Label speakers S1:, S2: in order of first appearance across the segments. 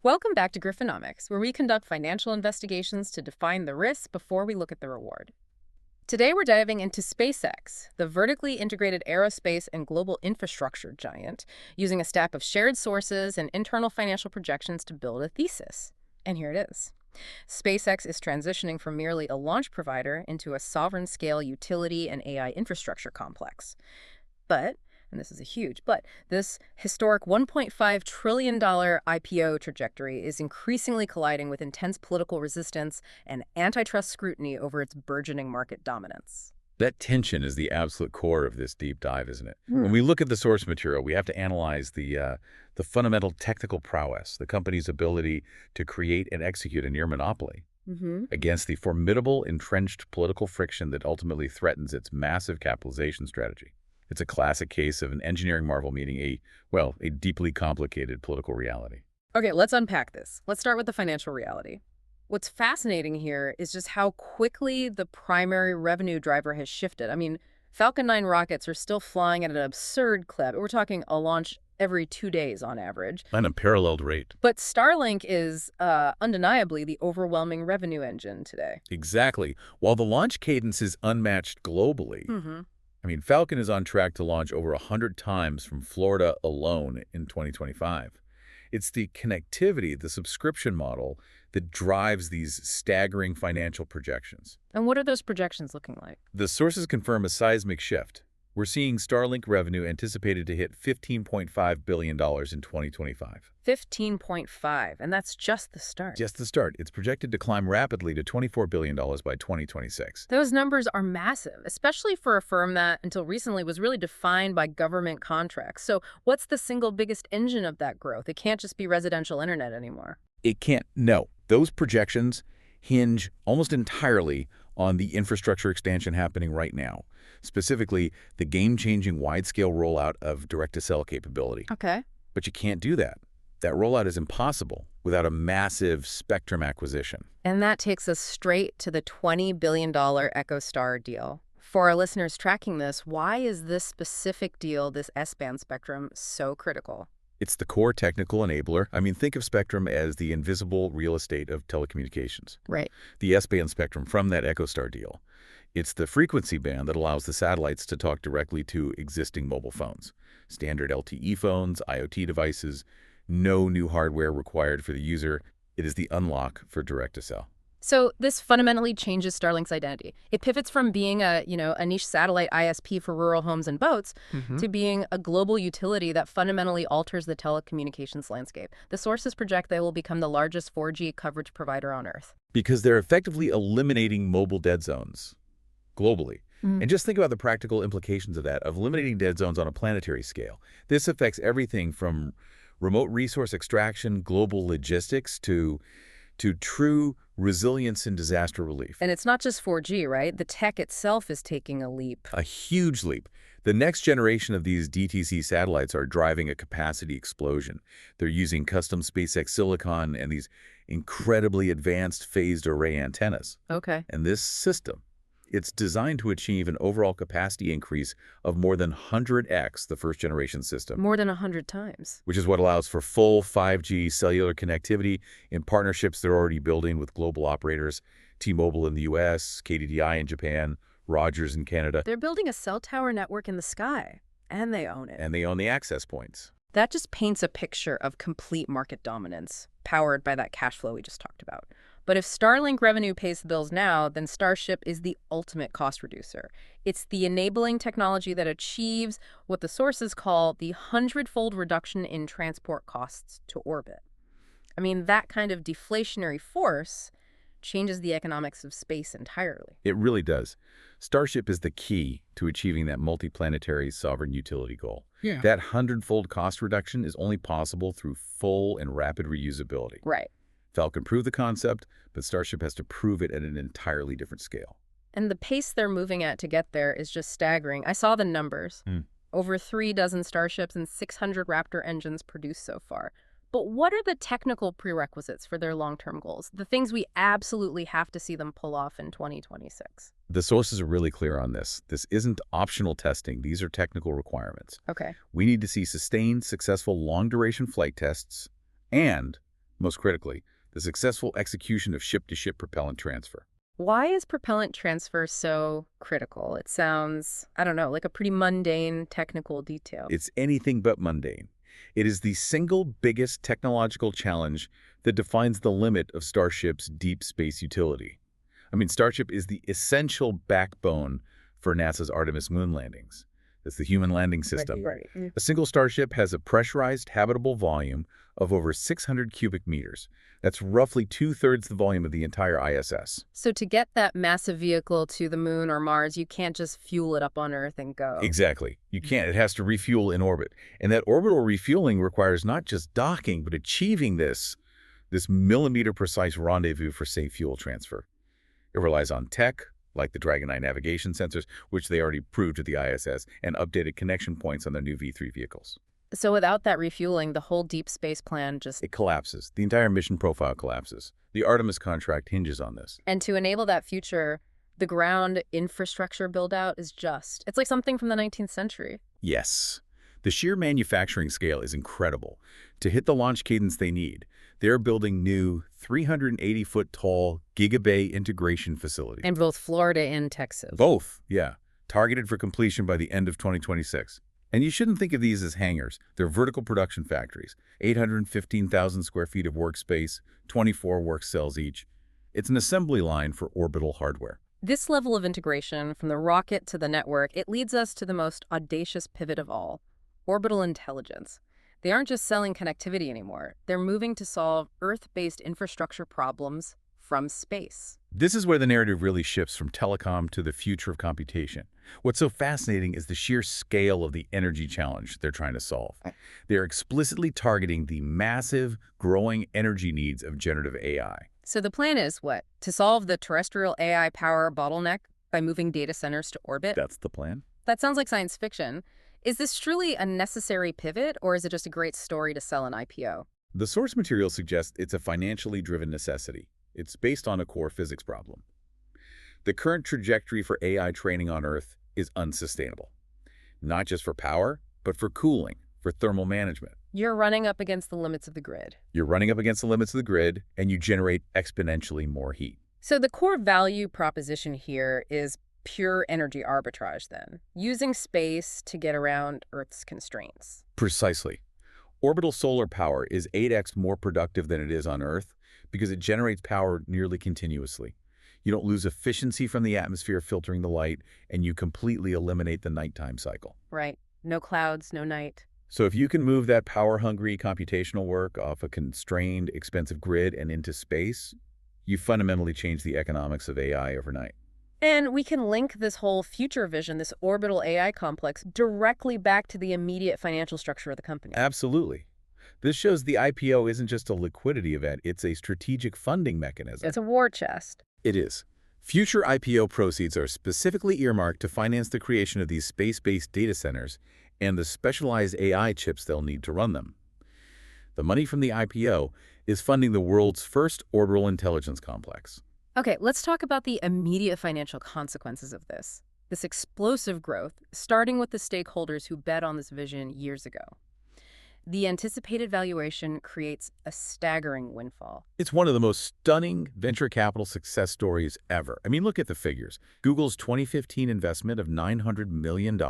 S1: Welcome back to Griffonomics, where we conduct financial investigations to define the risk before we look at the reward. Today, we're diving into SpaceX, the vertically integrated aerospace and global infrastructure giant, using a stack of shared sources and internal financial projections to build a thesis. And here it is. SpaceX is transitioning from merely a launch provider into a sovereign-scale utility and AI infrastructure complex. But, and this is a huge but, this historic $1.5 trillion IPO trajectory is increasingly colliding with intense political resistance and antitrust scrutiny over its burgeoning market dominance.
S2: That tension is the absolute core of this deep dive, isn't it? When we look at the source material, we have to analyze the fundamental technical prowess, the company's ability to create and execute a near monopoly against the formidable entrenched political friction that ultimately threatens its massive capitalization strategy. It's a classic case of an engineering marvel meeting a deeply complicated political reality.
S1: Okay, let's unpack this. Let's start with the financial reality. What's fascinating here is just how quickly the primary revenue driver has shifted. I mean, Falcon 9 rockets are still flying at an absurd clip. We're talking a launch every 2 days on average.
S2: An unparalleled rate.
S1: But Starlink is undeniably the overwhelming revenue engine today.
S2: Exactly. While the launch cadence is unmatched globally, Falcon is on track to launch over 100 times from Florida alone in 2025. It's the connectivity, the subscription model, that drives these staggering financial projections.
S1: And what are those projections looking like?
S2: The sources confirm a seismic shift. We're seeing Starlink revenue anticipated to hit $15.5 billion in 2025.
S1: 15.5, and that's just the start.
S2: Just the start. It's projected to climb rapidly to $24 billion by 2026.
S1: Those numbers are massive, especially for a firm that, until recently, was really defined by government contracts. So what's the single biggest engine of that growth? It can't just be residential internet anymore.
S2: It can't. No. Those projections hinge almost entirely on the infrastructure expansion happening right now, specifically the game-changing wide-scale rollout of direct-to-cell capability.
S1: Okay.
S2: But you can't do that. That rollout is impossible without a massive spectrum acquisition.
S1: And that takes us straight to the $20 billion EchoStar deal. For our listeners tracking this, why is this specific deal, this S-band spectrum, so critical?
S2: It's the core technical enabler. Think of spectrum as the invisible real estate of telecommunications.
S1: Right.
S2: The S-band spectrum from that EchoStar deal. It's the frequency band that allows the satellites to talk directly to existing mobile phones. Standard LTE phones, IoT devices, no new hardware required for the user. It is the unlock for direct-to-cell.
S1: So this fundamentally changes Starlink's identity. It pivots from being a niche satellite ISP for rural homes and boats to being a global utility that fundamentally alters the telecommunications landscape. The sources project they will become the largest 4G coverage provider on Earth.
S2: Because they're effectively eliminating mobile dead zones globally. And just think about the practical implications of that, of eliminating dead zones on a planetary scale. This affects everything from remote resource extraction, global logistics, to true resilience and disaster relief.
S1: And it's not just 4G, right? The tech itself is taking a leap.
S2: A huge leap. The next generation of these DTC satellites are driving a capacity explosion. They're using custom SpaceX silicon and these incredibly advanced phased array antennas.
S1: Okay.
S2: And this system, it's designed to achieve an overall capacity increase of more than 100x the first-generation system.
S1: More than 100 times.
S2: Which is what allows for full 5G cellular connectivity in partnerships they're already building with global operators, T-Mobile in the US, KDDI in Japan, Rogers in Canada.
S1: They're building a cell tower network in the sky, and they own it.
S2: And they own the access points.
S1: That just paints a picture of complete market dominance, powered by that cash flow we just talked about. But if Starlink revenue pays the bills now, then Starship is the ultimate cost reducer. It's the enabling technology that achieves what the sources call the 100-fold reduction in transport costs to orbit. That kind of deflationary force changes the economics of space entirely.
S2: It really does. Starship is the key to achieving that multiplanetary sovereign utility goal.
S1: Yeah.
S2: That 100-fold cost reduction is only possible through full and rapid reusability.
S1: Right.
S2: Falcon proved the concept, but Starship has to prove it at an entirely different scale.
S1: And the pace they're moving at to get there is just staggering. I saw the numbers. Over 3 dozen Starships and 600 Raptor engines produced so far. But what are the technical prerequisites for their long-term goals? The things we absolutely have to see them pull off in 2026.
S2: The sources are really clear on this. This isn't optional testing. These are technical requirements.
S1: Okay.
S2: We need to see sustained, successful long-duration flight tests and most critically, the successful execution of ship-to-ship propellant transfer.
S1: Why is propellant transfer so critical? It sounds, I don't know, like a pretty mundane technical detail.
S2: It's anything but mundane. It is the single biggest technological challenge that defines the limit of Starship's deep space utility. I mean, Starship is the essential backbone for NASA's Artemis moon landings. It's the human landing system.
S1: Right.
S2: A single Starship has a pressurized habitable volume of over 600 cubic meters. That's roughly 2/3 the volume of the entire ISS.
S1: So to get that massive vehicle to the moon or Mars, you can't just fuel it up on Earth and go.
S2: Exactly. You can't. It has to refuel in orbit. And that orbital refueling requires not just docking, but achieving this millimeter-precise rendezvous for safe fuel transfer. It relies on tech, like the Dragon 9 navigation sensors, which they already proved to the ISS, and updated connection points on their new V3 vehicles.
S1: So without that refueling, the whole deep space plan just...
S2: It collapses. The entire mission profile collapses. The Artemis contract hinges on this.
S1: And to enable that future, the ground infrastructure build-out is just... It's like something from the 19th century.
S2: Yes. The sheer manufacturing scale is incredible. To hit the launch cadence they need, they're building new 380-foot-tall gigabay integration facilities.
S1: In both Florida and Texas.
S2: Both, yeah. Targeted for completion by the end of 2026. And you shouldn't think of these as hangars. They're vertical production factories. 815,000 square feet of workspace, 24 work cells each. It's an assembly line for orbital hardware.
S1: This level of integration, from the rocket to the network, it leads us to the most audacious pivot of all, Orbital Intelligence. They aren't just selling connectivity anymore. They're moving to solve Earth-based infrastructure problems from space.
S2: This is where the narrative really shifts from telecom to the future of computation. What's so fascinating is the sheer scale of the energy challenge they're trying to solve. They're explicitly targeting the massive, growing energy needs of generative AI.
S1: So the plan is what? To solve the terrestrial AI power bottleneck by moving data centers to orbit?
S2: That's the plan.
S1: That sounds like science fiction. Is this truly a necessary pivot, or is it just a great story to sell an IPO?
S2: The source material suggests it's a financially driven necessity. It's based on a core physics problem. The current trajectory for AI training on Earth is unsustainable. Not just for power, but for cooling, for thermal management.
S1: You're running up against the limits of the grid.
S2: You're running up against the limits of the grid, and you generate exponentially more heat.
S1: So the core value proposition here is pure energy arbitrage then, using space to get around Earth's constraints.
S2: Precisely. Orbital solar power is 8x more productive than it is on Earth because it generates power nearly continuously. You don't lose efficiency from the atmosphere filtering the light, and you completely eliminate the nighttime cycle.
S1: Right. No clouds, no night.
S2: So if you can move that power-hungry computational work off a constrained, expensive grid and into space, you fundamentally change the economics of AI overnight.
S1: And we can link this whole future vision, this orbital AI complex, directly back to the immediate financial structure of the company.
S2: Absolutely. This shows the IPO isn't just a liquidity event, it's a strategic funding mechanism.
S1: It's a war chest.
S2: It is. Future IPO proceeds are specifically earmarked to finance the creation of these space-based data centers and the specialized AI chips they'll need to run them. The money from the IPO is funding the world's first orbital intelligence complex.
S1: Okay, let's talk about the immediate financial consequences of this. This explosive growth, starting with the stakeholders who bet on this vision years ago. The anticipated valuation creates a staggering windfall.
S2: It's one of the most stunning venture capital success stories ever. I mean, look at the figures. Google's 2015 investment of $900 million.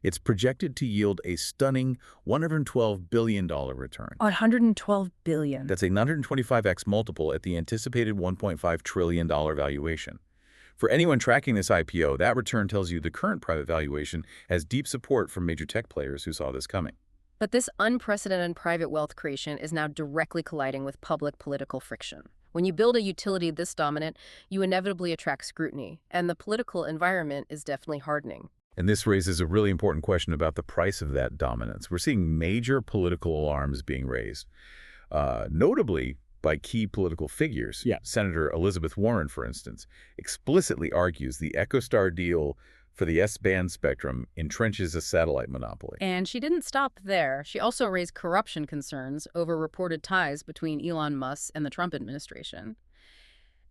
S2: It's projected to yield a stunning $112 billion return.
S1: $112 billion.
S2: That's a 125x multiple at the anticipated $1.5 trillion valuation. For anyone tracking this IPO, that return tells you the current private valuation has deep support from major tech players who saw this coming.
S1: But this unprecedented private wealth creation is now directly colliding with public political friction. When you build a utility this dominant, you inevitably attract scrutiny, and the political environment is definitely hardening.
S2: And this raises a really important question about the price of that dominance. We're seeing major political alarms being raised, notably by key political figures.
S3: Yeah.
S2: Senator Elizabeth Warren, for instance, explicitly argues the EchoStar deal for the S-band spectrum entrenches a satellite monopoly.
S1: And she didn't stop there. She also raised corruption concerns over reported ties between Elon Musk and the Trump administration.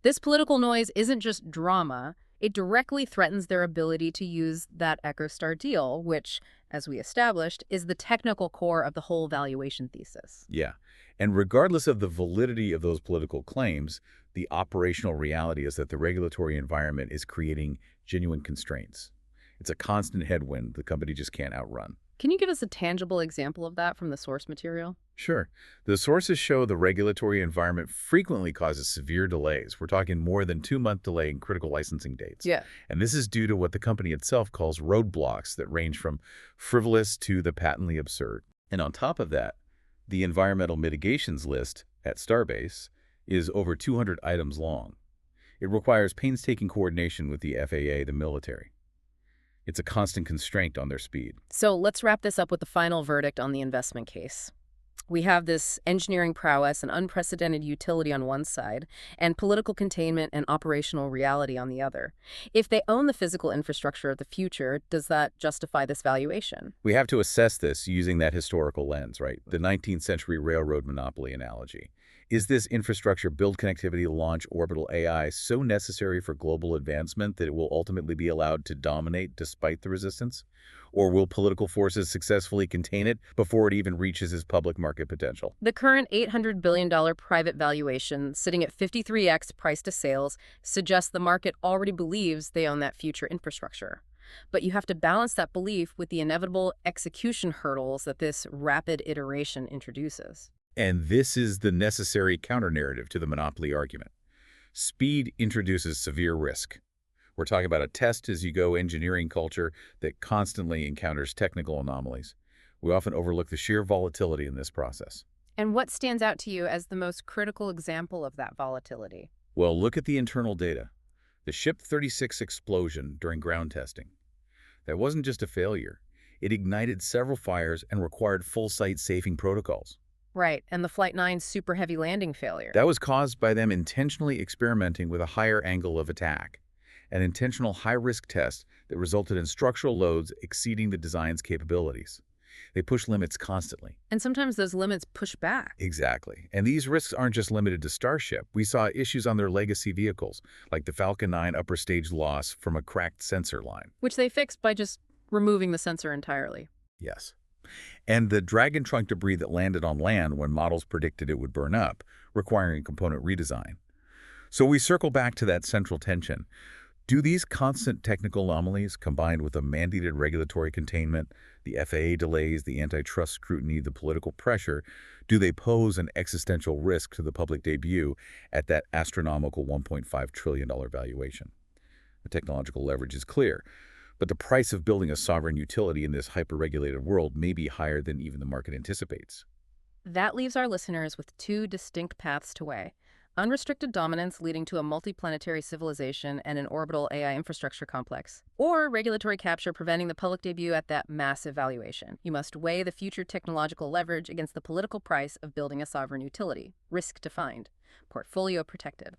S1: This political noise isn't just drama. It directly threatens their ability to use that EchoStar deal, which, as we established, is the technical core of the whole valuation thesis.
S2: Yeah. And regardless of the validity of those political claims, the operational reality is that the regulatory environment is creating genuine constraints. It's a constant headwind the company just can't outrun.
S1: Can you give us a tangible example of that from the source material?
S2: Sure. The sources show the regulatory environment frequently causes severe delays. We're talking more than 2-month delay in critical licensing dates.
S1: Yeah.
S2: And this is due to what the company itself calls roadblocks that range from frivolous to the patently absurd. And on top of that, the environmental mitigations list at Starbase is over 200 items long. It requires painstaking coordination with the FAA, the military. It's a constant constraint on their speed.
S1: So let's wrap this up with the final verdict on the investment case. We have this engineering prowess and unprecedented utility on one side, and political containment and operational reality on the other. If they own the physical infrastructure of the future, does that justify this valuation?
S2: We have to assess this using that historical lens, right? The 19th century railroad monopoly analogy. Is this infrastructure build connectivity to launch orbital AI so necessary for global advancement that it will ultimately be allowed to dominate despite the resistance? Or will political forces successfully contain it before it even reaches its public market potential?
S1: The current $800 billion private valuation, sitting at 53x price to sales, suggests the market already believes they own that future infrastructure. But you have to balance that belief with the inevitable execution hurdles that this rapid iteration introduces.
S2: And this is the necessary counter-narrative to the monopoly argument. Speed introduces severe risk. We're talking about a test-as-you-go engineering culture that constantly encounters technical anomalies. We often overlook the sheer volatility in this process.
S1: And what stands out to you as the most critical example of that volatility?
S2: Well, look at the internal data. The Ship 36 explosion during ground testing. That wasn't just a failure. It ignited several fires and required full site safing protocols.
S1: Right, and the Flight 9's super heavy landing failure.
S2: That was caused by them intentionally experimenting with a higher angle of attack, an intentional high-risk test that resulted in structural loads exceeding the design's capabilities. They push limits constantly.
S1: And sometimes those limits push back.
S2: Exactly. And these risks aren't just limited to Starship. We saw issues on their legacy vehicles, like the Falcon 9 upper stage loss from a cracked sensor line.
S1: Which they fixed by just removing the sensor entirely.
S2: Yes. And the Dragon trunk debris that landed on land when models predicted it would burn up, requiring component redesign. So we circle back to that central tension. Do these constant technical anomalies, combined with the mandated regulatory containment, the FAA delays, the antitrust scrutiny, the political pressure, do they pose an existential risk to the public debut at that astronomical $1.5 trillion valuation? The technological leverage is clear. But the price of building a sovereign utility in this hyper-regulated world may be higher than even the market anticipates.
S1: That leaves our listeners with two distinct paths to weigh. Unrestricted dominance leading to a multiplanetary civilization and an orbital AI infrastructure complex, or regulatory capture preventing the public debut at that massive valuation. You must weigh the future technological leverage against the political price of building a sovereign utility. Risk defined. Portfolio protected.